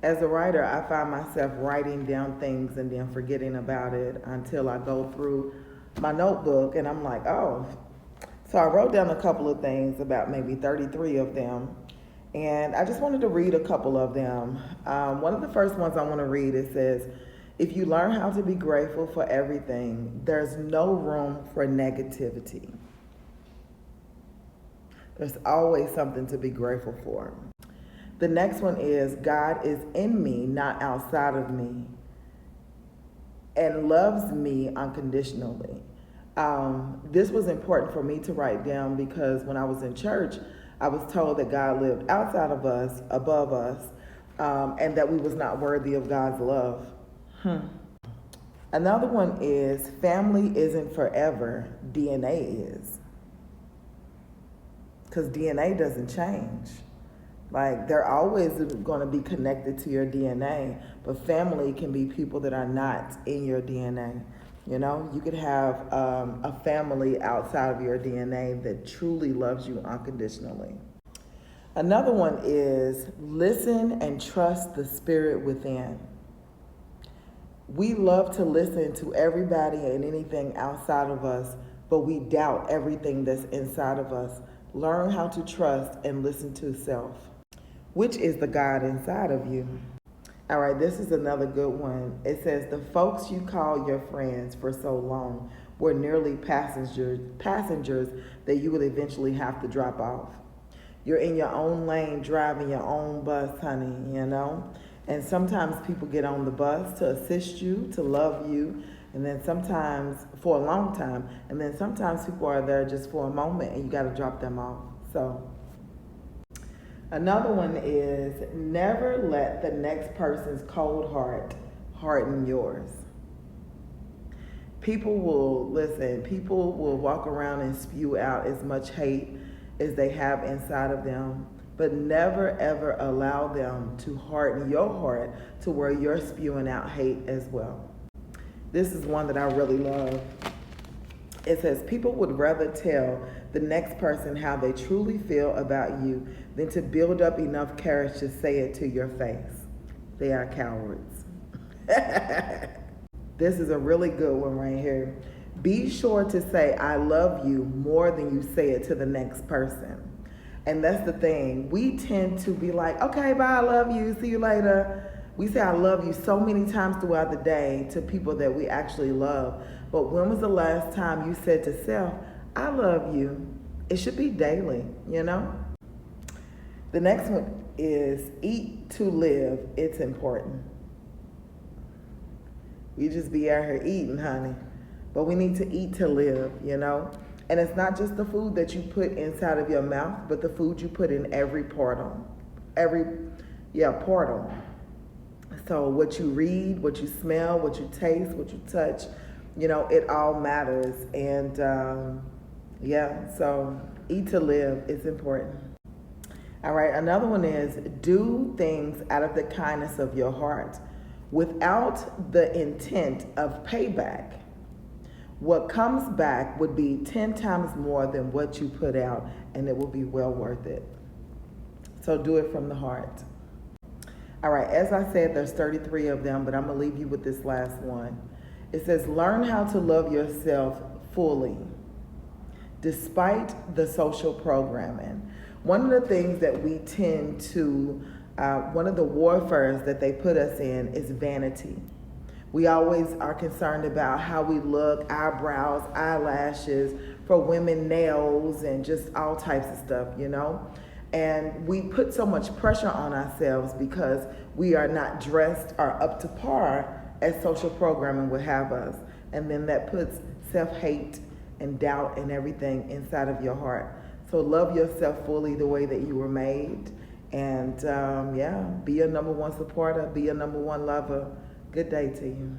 As a writer, I find myself writing down things and then forgetting about it until I go through my notebook and I'm like, oh. So I wrote down a couple of things, about maybe 33 of them, and I just wanted to read a couple of them. One of the first ones I want to read, it says, if you learn how to be grateful for everything, there's no room for negativity. There's always something to be grateful for. The next one is, God is in me, not outside of me, and loves me unconditionally. This was important for me to write down because when I was in church, I was told that God lived outside of us, above us, and that we was not worthy of God's love. Another one is, family isn't forever, DNA is. Because DNA doesn't change. Like, they're always going to be connected to your DNA, but family can be people that are not in your DNA. You know, you could have a family outside of your DNA that truly loves you unconditionally. Another one is, listen and trust the spirit within. We love to listen to everybody and anything outside of us, but we doubt everything that's inside of us. Learn how to trust and listen to self, which is the God inside of you. All right, this is another good one. It says, the folks you call your friends for so long were nearly passengers that you would eventually have to drop off. You're in your own lane, driving your own bus, honey, you know? And sometimes people get on the bus to assist you, to love you, and then sometimes for a long time, and then sometimes people are there just for a moment and you got to drop them off. So another one is, never let the next person's cold heart harden yours. People will walk around and spew out as much hate as they have inside of them, but never ever allow them to harden your heart to where you're spewing out hate as well. This is one that I really love. It says, people would rather tell the next person how they truly feel about you than to build up enough courage to say it to your face. They are cowards. This is a really good one right here. Be sure to say, I love you, more than you say it to the next person. And that's the thing. We tend to be like, okay, bye, I love you, see you later. We say I love you so many times throughout the day to people that we actually love. But when was the last time you said to self, I love you? It should be daily, you know? The next one is, eat to live. It's important. We just be out here eating, honey. But we need to eat to live, you know? And it's not just the food that you put inside of your mouth, but the food you put in every portal. Portal. So what you read, what you smell, what you taste, what you touch, you know, it all matters. And so eat to live is important. All right, another one is, do things out of the kindness of your heart without the intent of payback. What comes back would be 10 times more than what you put out, and it will be well worth it. So do it from the heart. All right, as I said, there's 33 of them, but I'm going to leave you with this last one. It says, learn how to love yourself fully, despite the social programming. One of the things that we tend to, one of the warfares that they put us in is vanity. We always are concerned about how we look, eyebrows, eyelashes, for women, nails, and just all types of stuff, you know? And we put so much pressure on ourselves because we are not dressed or up to par as social programming would have us. And then that puts self-hate and doubt and everything inside of your heart. So love yourself fully the way that you were made. And be your number one supporter, be your number one lover. Good day to you.